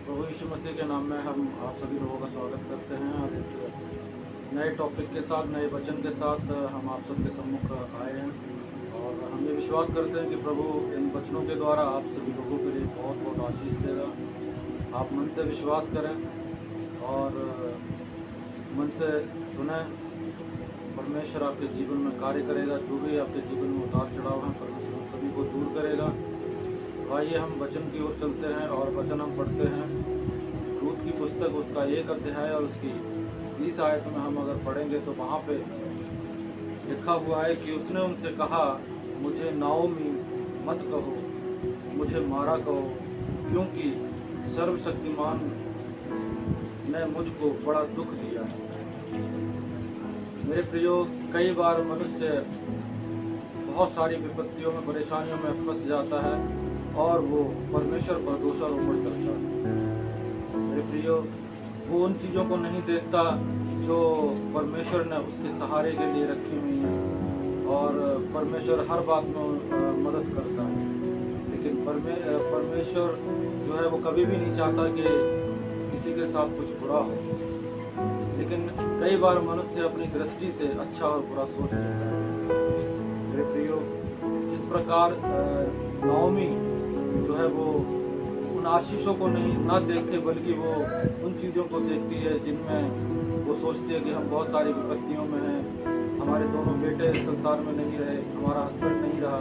प्रभु यीशु मसीह के नाम में हम आप सभी लोगों का स्वागत करते हैं और एक नए टॉपिक के साथ, नए वचन के साथ हम आप सबके सम्मुख आए हैं। और हम ये विश्वास करते हैं कि प्रभु इन वचनों के द्वारा आप सभी लोगों के लिए बहुत बहुत आशीष देगा। आप मन से विश्वास करें और मन से सुने। परमेश्वर आपके जीवन में कार्य करेगा। जो भी आपके जीवन में उतार चढ़ाव हैं, परमेश्वर उन सभी को दूर करेगा। आइए हम वचन की ओर चलते हैं और वचन हम पढ़ते हैं। रूत की पुस्तक उसका 1 अध्याय और उसकी 20 आयत में हम अगर पढ़ेंगे तो वहाँ पे लिखा हुआ है कि उसने उनसे कहा, मुझे नाओमी मत कहो, मुझे मारा कहो, क्योंकि सर्वशक्तिमान ने मुझको बड़ा दुख दिया है। मेरे प्रियो, कई बार मनुष्य बहुत सारी विपत्तियों में, परेशानियों में फंस जाता है और वो परमेश्वर पर दोषारोपण करता है। मेरे प्रियो, वो उन चीज़ों को नहीं देखता जो परमेश्वर ने उसके सहारे के लिए रखी हुई हैं और परमेश्वर हर बात में मदद करता है। लेकिन परमेश्वर जो है वो कभी भी नहीं चाहता कि किसी के साथ कुछ बुरा हो। लेकिन कई बार मनुष्य अपनी दृष्टि से अच्छा और बुरा सोच लेता है। मेरे प्रियो, जिस प्रकार नाओमी जो है वो उन आशीषों को नहीं ना देखे, बल्कि वो उन चीज़ों को देखती है जिनमें वो सोचती है कि हम बहुत सारी विपत्तियों में हैं, हमारे दोनों बेटे संसार में नहीं रहे, हमारा हस्बैंड नहीं रहा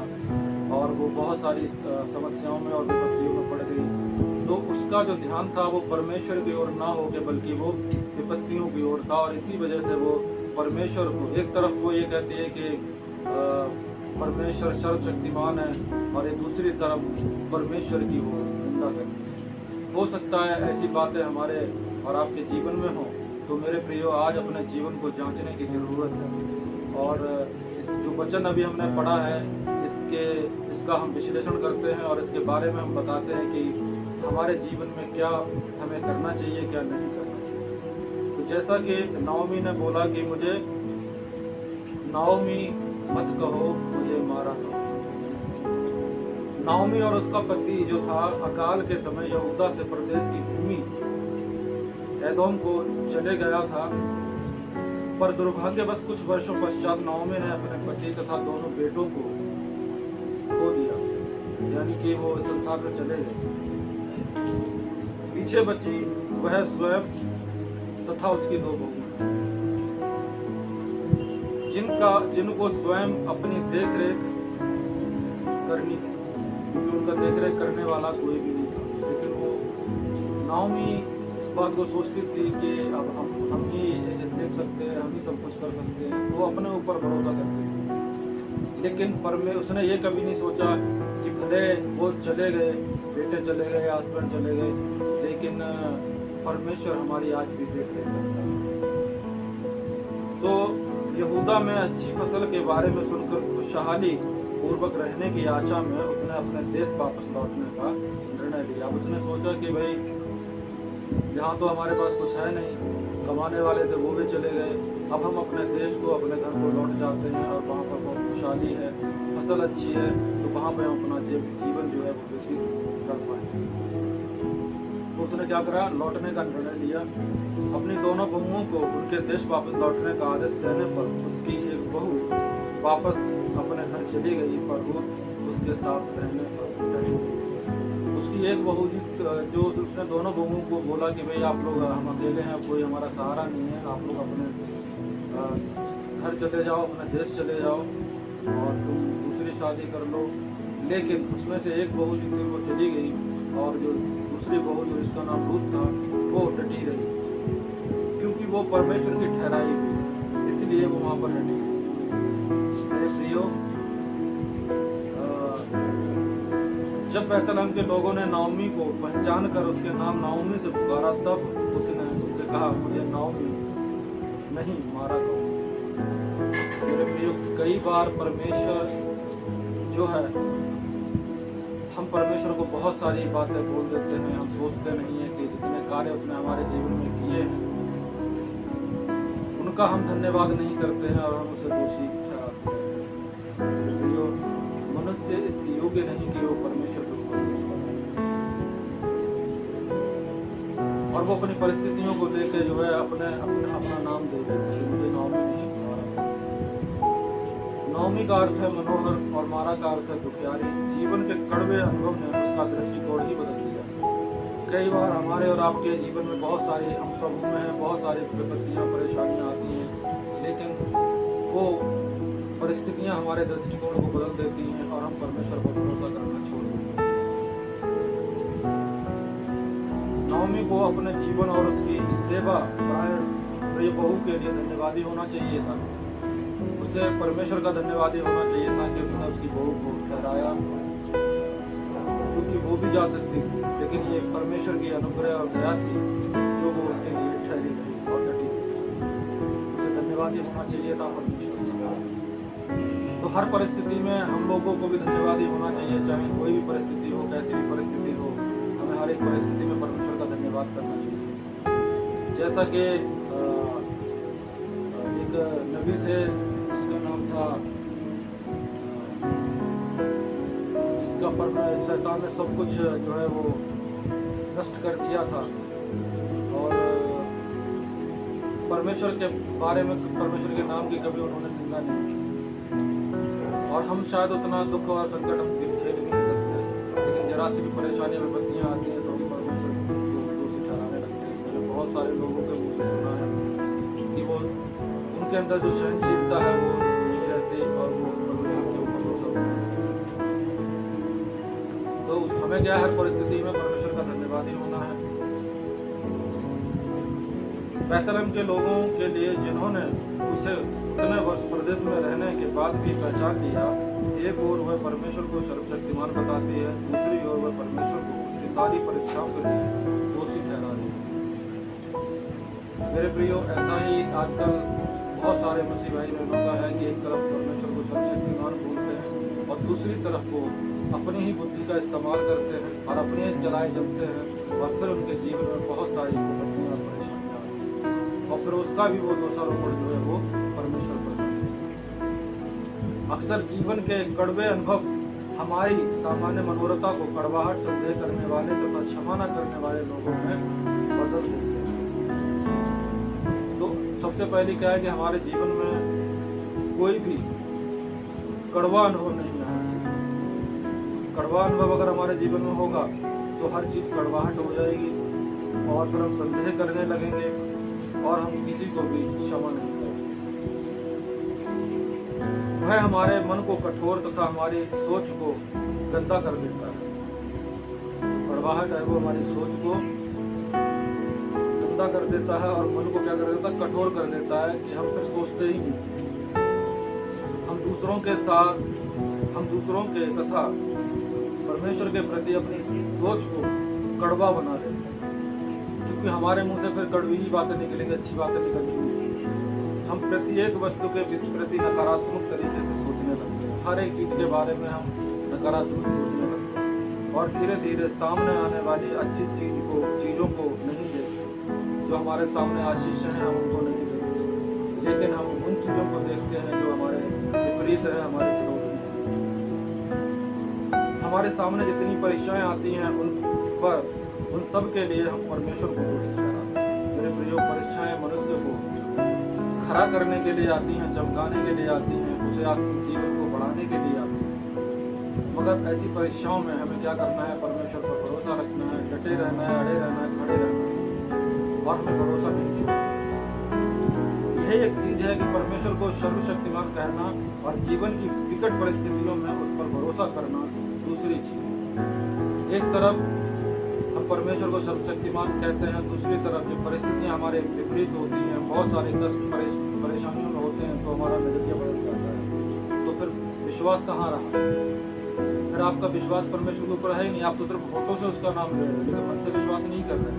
और वो बहुत सारी समस्याओं में और विपत्तियों में पड़ गई। तो उसका जो ध्यान था वो परमेश्वर की ओर ना होकर बल्कि वो विपत्तियों की ओर था। और इसी वजह से वो परमेश्वर को, एक तरफ वो ये कहती है कि परमेश्वर सर्वशक्तिमान है और एक दूसरी तरफ परमेश्वर की वो निंदा करती है। हो सकता है ऐसी बातें हमारे और आपके जीवन में हो। तो मेरे प्रियो, आज अपने जीवन को जांचने की ज़रूरत है और इस जो वचन अभी हमने पढ़ा है इसका हम विश्लेषण करते हैं और इसके बारे में हम बताते हैं कि हमारे जीवन में क्या हमें करना चाहिए, क्या नहीं करना चाहिए। तो जैसा कि नाओमी ने बोला कि मुझे नाओमी मत कहो, मुझे मारा कहो। नाओमी और उसका पति जो था अकाल के समय यहूदा से प्रदेश की भूमि एदोम को चले गया था। पर दुर्भाग्यवश कुछ वर्षों पश्चात नाओमी ने अपने पति तथा दोनों बेटों को खो दिया, यानी कि वो संसार से चले गए। पीछे बची वह स्वयं तथा उसकी 2 बहू, जिनको स्वयं अपनी देख रेख करनी थी, क्योंकि उनका देख रेख करने वाला कोई भी नहीं था। लेकिन वो नाओमी इस बात को सोचती थी कि अब हम ही देख सकते हैं, हम ही सब कुछ कर सकते हैं। वो अपने ऊपर भरोसा करती थी। लेकिन उसने ये कभी नहीं सोचा कि भले वो चले गए, बेटे चले गए, हस्बैंड चले गए, लेकिन परमेश्वर हमारी आज भी देख रेख करता है। तो यहूदा में अच्छी फसल के बारे में सुनकर खुशहाली पूर्वक रहने की आशा में उसने अपने देश वापस लौटने का निर्णय लिया। अब उसने सोचा कि भाई यहाँ तो हमारे पास कुछ है नहीं, कमाने वाले थे वो भी चले गए, अब हम अपने देश को, अपने घर को लौट जाते हैं और वहाँ पर बहुत खुशहाली है, फसल अच्छी है, तो वहाँ पर हम अपना जीवन जो है वो व्यतीत कर पाएंगे। तो उसने क्या करा, लौटने का निर्णय लिया। अपनी दोनों बहुओं को उनके देश वापस लौटने का आदेश देने पर उसकी एक बहू वापस अपने घर चली गई, पर रूत उसके साथ रहने पर डरी। उसकी एक बहू जो उसने दोनों बहुओं को बोला कि भाई आप लोग, हम अकेले हैं, कोई हमारा सहारा नहीं है, आप लोग अपने घर चले जाओ, अपने देश चले जाओ और तुम दूसरी शादी कर लो। लेकिन उसमें से एक बहू जो थी वो चली गई और जो दूसरी बहू जो जिसका नाम रूत था वो डटी रही, क्योंकि वो परमेश्वर की ठहराई थी, इसलिए वो वहाँ पर डटी। मेरे प्रियो, जब बैतलहम के लोगों ने नाओमी को पहचान कर उसके नाम नाओमी से पुकारा, तब उसने उनसे कहा, मुझे नाओमी नहीं, मारा कहो। मेरे प्रियो, कई बार परमेश्वर जो है, हम परमेश्वर को बहुत सारी बातें बोल देते हैं। हम सोचते नहीं है कि जितने कार्य उसने हमारे जीवन में किए हैं उनका हम धन्यवाद नहीं करते हैं और हम उसे दोषी ठहराते हैं। मनुष्य इस योग्य नहीं कि वो परमेश्वर को दोष करे। और वो अपनी परिस्थितियों को लेकर जो है अपना नाम दे देते हैं, मुझे नौमी नहीं मारा। नौमी का अर्थ है मनोहर और मारा का अर्थ है दुखियारी। जीवन के कड़वे अनुभव ने उसका दृष्टिकोण ही बदल दिया। कई बार हमारे और आपके जीवन में बहुत सारी, हम प्रभु में हैं, बहुत सारी विपत्तियाँ परेशानियाँ आती हैं, लेकिन वो परिस्थितियाँ हमारे दृष्टिकोण को बदल देती हैं और हम परमेश्वर पर भरोसा करना छोड़ देते हैं। नौमी को अपने जीवन और उसकी सेवा परायण प्रिय बहू के लिए धन्यवादी होना चाहिए था। उसे परमेश्वर का धन्यवादी होना चाहिए था कि उसने उसकी बहू को ठहराया, क्योंकि वो भी जा सकती थी, लेकिन ये परमेश्वर की अनुग्रह और दया थी जो वो उसके लिए ठहरी थी और डटी थी। उसे धन्यवादी होना चाहिए था परमेश्वर का। तो हर परिस्थिति में हम लोगों को भी धन्यवादी होना चाहिए, चाहे कोई भी परिस्थिति हो, कैसी भी परिस्थिति हो, हमें हर एक परिस्थिति में परमेश्वर का धन्यवाद करना चाहिए। जैसा कि एक नबी थे, उसका नाम था, जिसका पर शैतान ने सब कुछ जो है वो नष्ट कर दिया था, और परमेश्वर के बारे में, परमेश्वर के नाम की कभी उन्होंने निंदा नहीं की। और हम शायद उतना दुख और संकट हम झेल भी नहीं सकते, लेकिन जरा सी भी परेशानी विपत्तियाँ आती हैं तो हम परमेश्वर को दोषी ठहराने लगते हैं। मैंने बहुत सारे लोगों के मुँह से सुना है कि वो, उनके अंदर जो सहनशीलता है वो नहीं रहती और वो परमेश्वर के ऊपर भरोसा करते हैं। तो हमें क्या, हर परिस्थिति में परमेश्वर का धन्यवादी होना है। बैतलहम के लोगों के लिए, जिन्होंने उसे उतने वर्ष प्रदेश में रहने के बाद भी पहचान लिया, एक ओर वह परमेश्वर को सर्वशक्तिमान बताती है, दूसरी ओर वह परमेश्वर को उसकी सारी परीक्षाओं के लिए दोषी ठहरा रही है। मेरे प्रियो, ऐसा ही आजकल बहुत सारे मसीह भाई बहनों का है कि एक तरफ परमेश्वर को सर्वशक्तिमान बोलते हैं और दूसरी तरफ वो अपनी ही बुद्धि का इस्तेमाल करते हैं और अपने चलाए जमते हैं, और फिर उनके जीवन में बहुत सारी विपत्तियाँ और परेशानियाँ आती हैं, और फिर उसका भी वो दोषारोपण जो है वो परमेश्वर पर करते हैं। अक्सर जीवन के कड़वे अनुभव हमारी सामान्य मनोरथा को कड़वाहट, संदेह करने वाले तथा क्षमा न करने वाले लोगों में बदल देते हैं। तो सबसे पहले क्या है कि हमारे जीवन में कोई भी कड़वा अनुभव नहीं आना चाहिए। कड़वा अनुभव अगर हमारे जीवन में होगा तो हर चीज़ कड़वाहट हो जाएगी, और फिर हम संदेह करने लगेंगे और हम किसी को भी क्षमा नहीं करेंगे। वह हमारे मन को कठोर तथा हमारी सोच को गंदा कर देता है। कड़वाहट है वो हमारी सोच को गंदा कर देता है और मन को क्या कर देता है, कठोर कर देता है कि हम फिर सोचते ही नहीं। हम दूसरों के तथा परमेश्वर के प्रति अपनी सोच को कड़वा बना देते हैं, क्योंकि हमारे मुंह से फिर कड़वी ही बातें निकलेंगी, अच्छी बातें निकल नहीं सकती। हम प्रत्येक वस्तु के प्रति नकारात्मक तरीके से सोचने लगते हैं। हर एक चीज़ के बारे में हम नकारात्मक सोचने लगते हैं और धीरे धीरे सामने आने वाली अच्छी चीज़ों को नहीं देखते। जो हमारे सामने आशीष हैं हम उनको नहीं देखते, लेकिन हम उन चीज़ों को देखते हैं जो हमारे विपरीत है, हमारे विरोध में। हमारे सामने जितनी परीक्षाएं आती हैं उन सब के लिए हम परमेश्वर को दोषी ठहराते हैं। मेरे प्रियो, परीक्षाएं मनुष्य को खड़ा करने के लिए आती हैं, चमकाने के लिए आती हैं, उसे आत्मिक जीवन को बढ़ाने के लिए आती हैं। मगर ऐसी परीक्षाओं में हमें क्या करना है, परमेश्वर पर भरोसा रखना है, डटे रहना है, अड़े रहना है, खड़े रहना है और हमें भरोसा नहीं छोड़ना। यही एक चीज़ है कि परमेश्वर को सर्वशक्तिमान कहना और जीवन की विकट परिस्थितियों में उस पर भरोसा करना दूसरी चीज़। एक तरफ हम परमेश्वर को सर्वशक्तिमान कहते हैं, दूसरी तरफ जो परिस्थितियाँ हमारे विपरीत होती हैं, बहुत सारे कष्ट परेशानियों में होते हैं, तो हमारा नजरिया बदल जाता है। तो फिर विश्वास कहाँ रहा? फिर आपका विश्वास परमेश्वर के ऊपर है ही नहीं। आप तो सिर्फ फोटो से उसका नाम ले रहे हो, लेकिन मन से विश्वास नहीं कर रहे।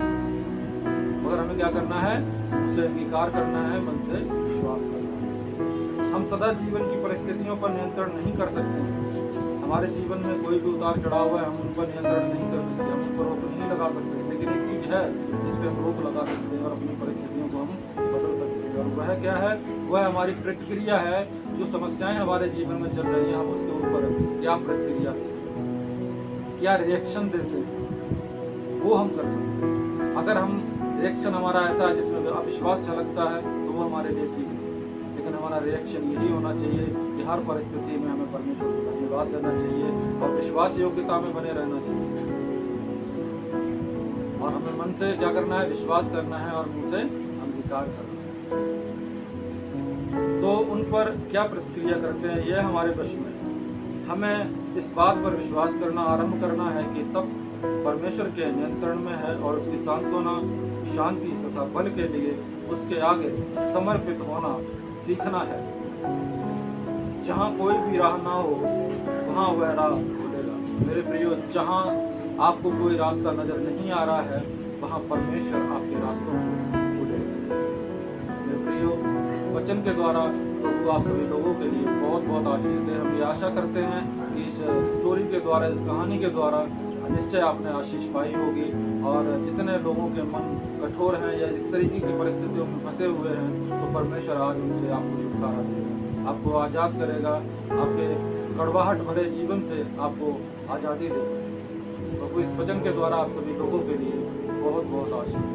मगर हमें क्या करना है, उसे अंगीकार करना है, मन से विश्वास करना है। हम सदा जीवन की परिस्थितियों पर नियंत्रण नहीं कर सकते। हमारे जीवन में कोई भी उतार चढ़ाव है, हम उन पर नियंत्रण नहीं कर सकते, हम उन पर रोक नहीं लगा सकते, लेकिन एक चीज़ है जिस पर हम रोक लगा सकते हैं और अपनी परिस्थितियों को हम बदल सकते हैं। और वह क्या है? वह हमारी प्रतिक्रिया है। जो समस्याएं हमारे जीवन में चल रही हैं, हम उसके ऊपर क्या प्रतिक्रिया, क्या रिएक्शन देते हैं, वो हम कर सकते हैं। अगर हम रिएक्शन हमारा ऐसा है जिसमें अविश्वास झलकता है तो वो हमारे लिए ठीक नहीं, लेकिन हमारा रिएक्शन यही होना चाहिए कि हर परिस्थिति में हमें परमेश्वर को धन्यवाद देना चाहिए और विश्वास योग्यता में बने रहना चाहिए। और हमें मन से क्या करना है, विश्वास करना है और मुंह से अंगीकार करना है। तो उन पर क्या प्रतिक्रिया करते हैं ये हमारे वश में है। हमें इस बात पर विश्वास करना आरंभ करना है कि सब परमेश्वर के नियंत्रण में है और उसकी सांत्वना, शांति तथा बल के लिए उसके आगे समर्पित होना सीखना है। जहाँ कोई भी राह ना हो वहाँ वह राह खुलेगा। मेरे प्रियो, जहाँ आपको कोई रास्ता नजर नहीं आ रहा है वहाँ परमेश्वर आपके रास्तों को खुलेगा। मेरे प्रियो, इस वचन के द्वारा प्रभु आप सभी लोगों के लिए बहुत बहुत आशीष है। हम ये आशा करते हैं कि इस स्टोरी के द्वारा, इस कहानी के द्वारा निश्चय आपने आशीष पाई होगी। और जितने लोगों के मन कठोर हैं या इस तरीके की परिस्थितियों में फंसे हुए हैं तो परमेश्वर आज उनसे आपको छुटकारा देगा, आपको आज़ाद करेगा, आपके कड़वाहट भरे जीवन से आपको आज़ादी देगा। तो इस वचन के द्वारा आप सभी लोगों के लिए बहुत बहुत आशीष।